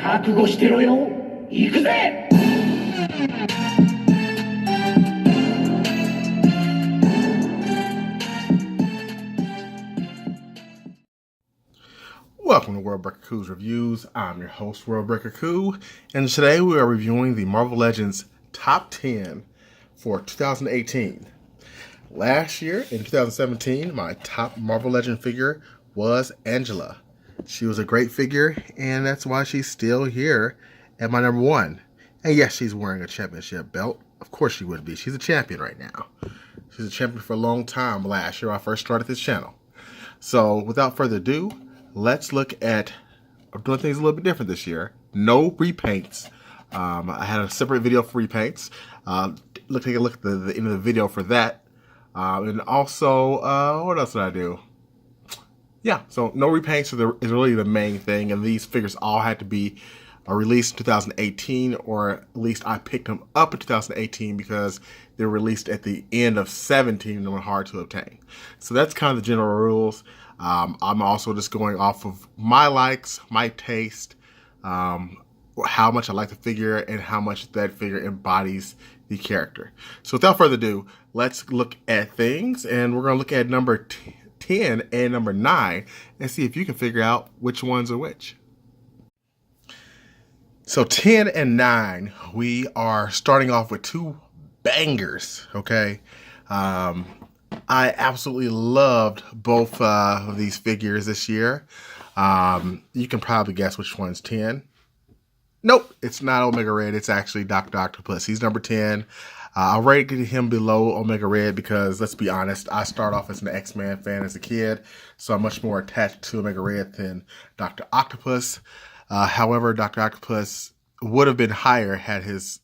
覚悟してろよ。行くぜ。Welcome to World Breaker Coo's Reviews. I'm your host, World Breaker Coo, and today we are reviewing the Marvel Legends Top 10 for 2018. Last year, in 2017, my top Marvel Legend figure was Angela. She was a great figure, and that's why she's still here at my number one. And yes, she's wearing a championship belt. Of course she would be. She's a champion right now. She's a champion for a long time last year when I first started this channel. So, without further ado, let's look at doing things a little bit different this year. No repaints. I had a separate video for repaints. Take a look at the end of the video for that. And also, what else did I do? Yeah, so no repaints is really the main thing. And these figures all had to be released in 2018, or at least I picked them up in 2018 because they were released at the end of 17 and they were hard to obtain. So that's kind of the general rules. I'm also just going off of my likes, my taste, how much I like the figure, and how much that figure embodies the character. So without further ado, let's look at things, and we're going to look at number 10 and number 9 and see if you can figure out which ones are which. So 10 and 9, we are starting off with two bangers, okay? I absolutely loved both of these figures this year. You can probably guess which one's 10. Nope, it's not Omega Red. It's actually Dr. Octopus. He's number 10. I rated him below Omega Red because, let's be honest, I started off as an X-Men fan as a kid, so I'm much more attached to Omega Red than Dr. Octopus. However, Dr. Octopus would have been higher had his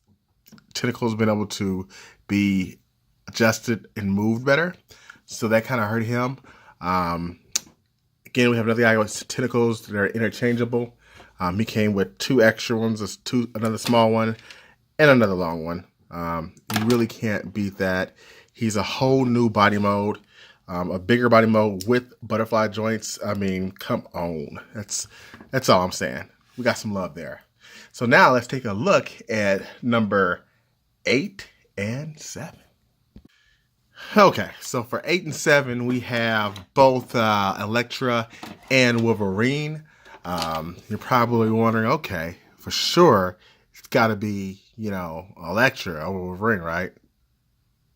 tentacles been able to be adjusted and moved better, so that kind of hurt him. Again, we have another guy with tentacles that are interchangeable. He came with two extra ones, another small one, and another long one. You really can't beat that. He's a whole new body mode, a bigger body mode with butterfly joints. I mean, come on. That's all I'm saying. We got some love there. So now let's take a look at number 8 and 7. Okay, so for 8 and 7, we have both Elektra and Wolverine. You're probably wondering, okay, for sure, it's got to be, Elektra or Wolverine, right?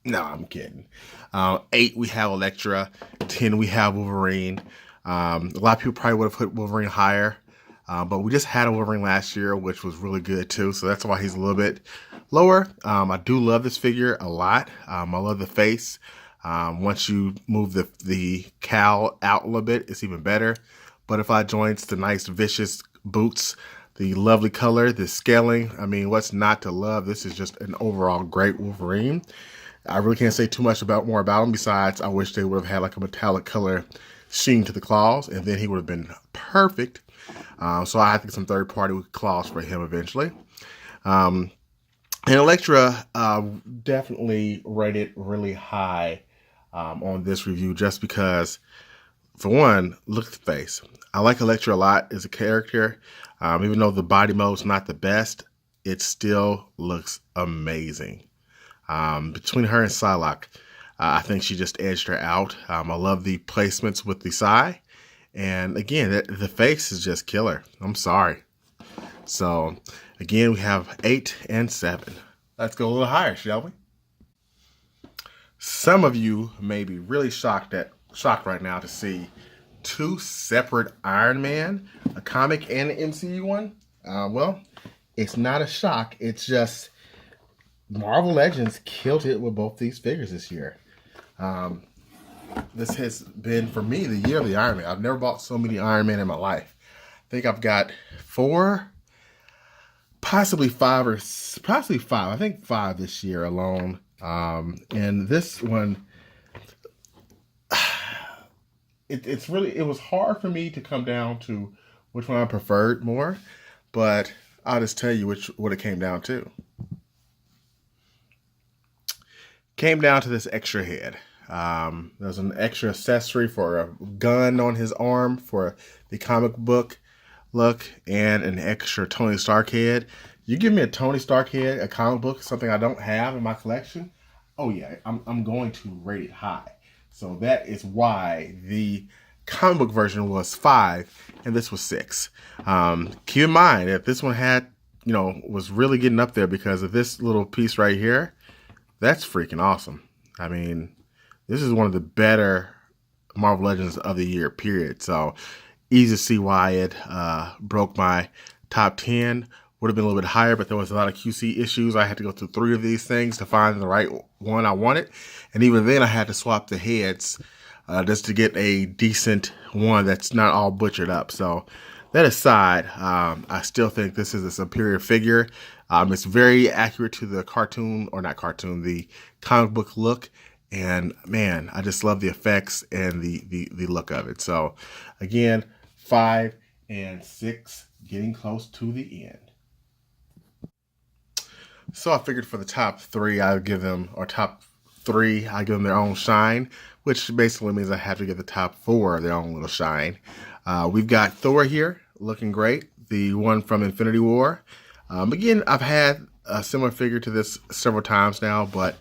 No, I'm kidding. 8, we have Elektra. 10, we have Wolverine. A lot of people probably would have put Wolverine higher, but we just had a Wolverine last year, which was really good too, so that's why he's a little bit lower. I do love this figure a lot. I love the face. Once you move the cowl out a little bit, it's even better. Butterfly joints, the nice vicious boots, the lovely color, the scaling. I mean, what's not to love? This is just an overall great Wolverine. I really can't say too much more about him besides I wish they would have had like a metallic color sheen to the claws, and then he would have been perfect. So I have to get some third-party claws for him eventually. And Elektra definitely rated really high on this review just because, for one, look at the face. I like Elektra a lot as a character. Even though the body mode's not the best, it still looks amazing. Between her and Psylocke, I think she just edged her out. I love the placements with the Psy. And again, the face is just killer. I'm sorry. So, again, we have 8 and 7. Let's go a little higher, shall we? Some of you may be really shocked right now to see two separate Iron Man, a comic and an MCU one. Well, it's not a shock. It's just Marvel Legends killed it with both these figures this year. This has been, for me, the year of the Iron Man. I've never bought so many Iron Man in my life. I think I've got 4, possibly 5. I think 5 this year alone. And this one, it was hard for me to come down to which one I preferred more, but I'll just tell you what it came down to. Came down to this extra head. There's an extra accessory for a gun on his arm for the comic book. look and an extra Tony Stark head. You give me a Tony Stark head, a comic book, something I don't have in my collection, oh yeah, I'm going to rate it high. So that is why the comic book version was 5 and this was 6. Keep in mind that this one had, was really getting up there because of this little piece right here. That's freaking awesome. I mean, this is one of the better Marvel Legends of the year, period. So easy to see why it broke my top 10. Would have been a little bit higher, but there was a lot of QC issues. I had to go through 3 of these things to find the right one I wanted. And even then I had to swap the heads just to get a decent one that's not all butchered up. So that aside, I still think this is a superior figure. It's very accurate to the cartoon, or not cartoon, the comic book look. And man, I just love the effects and the look of it. So again, 5 and 6, getting close to the end. So I figured for the top 3, I would give them, or top 3, I give them their own shine, which basically means I have to give the top 4 their own little shine. We've got Thor here, looking great, the one from Infinity War. Again, I've had a similar figure to this several times now, but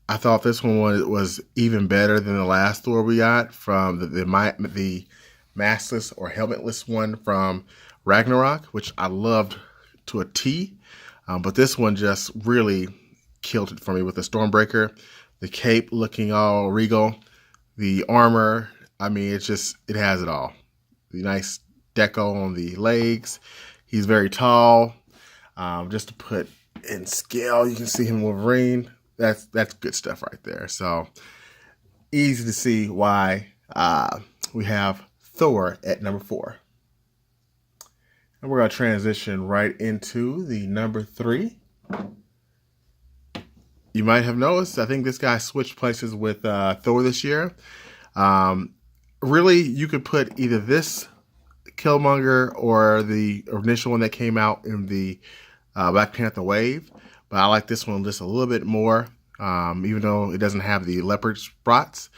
I thought this one was even better than the last Thor we got from the maskless or helmetless one from Ragnarok, which I loved to a T. But this one just really killed it for me with the Stormbreaker, the cape looking all regal, the armor. I mean, it has it all. The nice deco on the legs. He's very tall. Just to put in scale, you can see him Wolverine. That's good stuff right there. So easy to see why we have Thor at number 4. And we're going to transition right into the number 3. You might have noticed, I think this guy switched places with Thor this year. Really, you could put either this Killmonger or the initial one that came out in the Black Panther wave. But I like this one just a little bit more, even though it doesn't have the leopard spots.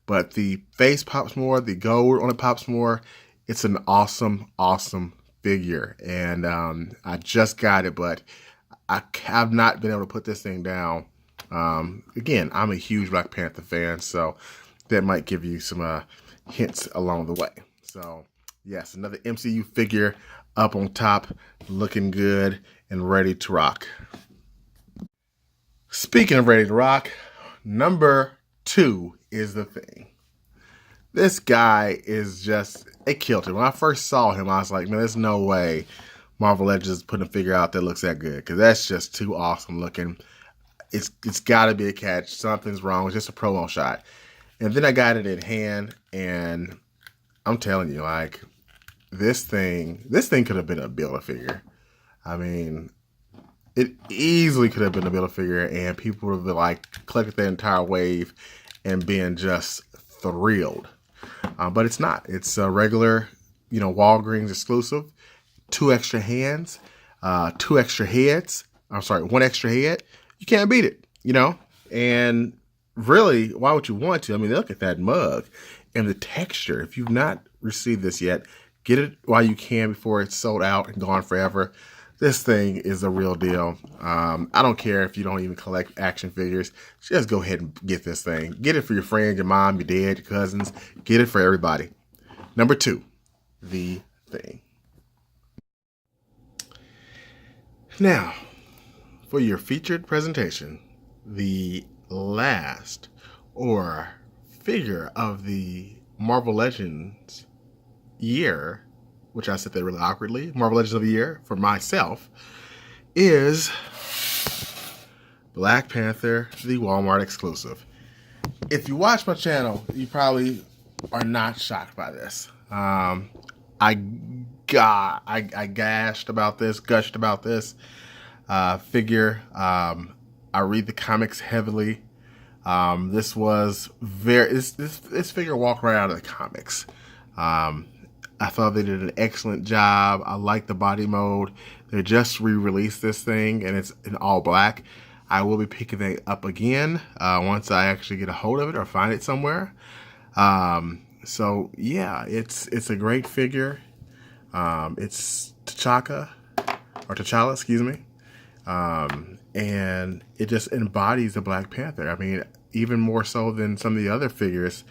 But the face pops more, the gold on it pops more. It's an awesome, awesome figure. And I just got it, but I have not been able to put this thing down. Again, I'm a huge Black Panther fan, so that might give you some hints along the way. So, yes, another MCU figure up on top, looking good and ready to rock. Speaking of ready to rock, number 2 is the Thing. This guy is just, it killed him. When I first saw him, I was like, man, there's no way Marvel Legends is putting a figure out that looks that good, because that's just too awesome looking. It's got to be a catch. Something's wrong. It's just a promo shot. And then I got it in hand, and I'm telling you, like, this thing could have been a Build-A-Figure. I mean, it easily could have been a Build-A-Figure, and people would have like collected the entire wave and been just thrilled. But it's not. It's a regular, Walgreens exclusive. 2 extra hands, 2 extra heads. I'm sorry, 1 extra head. You can't beat it, And really, why would you want to? I mean, look at that mug and the texture. If you've not received this yet, get it while you can before it's sold out and gone forever. This thing is the real deal. I don't care if you don't even collect action figures. Just go ahead and get this thing. Get it for your friends, your mom, your dad, your cousins. Get it for everybody. Number 2, the Thing. Now, for your featured presentation, the last or figure of the Marvel Legends year, which I said that really awkwardly, Marvel Legends of the year for myself, is Black Panther, the Walmart exclusive. If you watch my channel, you probably are not shocked by this. I gushed about this figure. I read the comics heavily. This figure walked right out of the comics. I thought they did an excellent job. I like the body mode. They just re-released this thing, and it's in all black. I will be picking it up again once I actually get a hold of it or find it somewhere. So yeah, it's a great figure. It's T'Challa, excuse me. And it just embodies the Black Panther. I mean, even more so than some of the other figures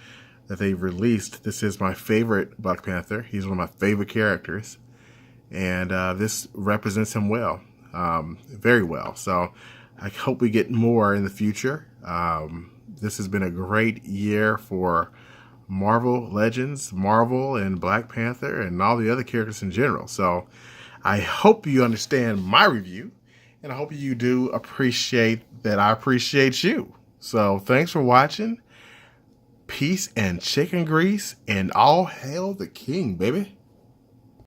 that they've released. This is my favorite Black Panther. He's one of my favorite characters. And this represents him well, very well. So I hope we get more in the future. This has been a great year for Marvel Legends, Marvel and Black Panther, and all the other characters in general. So I hope you understand my review, and I hope you do appreciate that I appreciate you. So thanks for watching. Peace and chicken grease, and all hail the king, baby.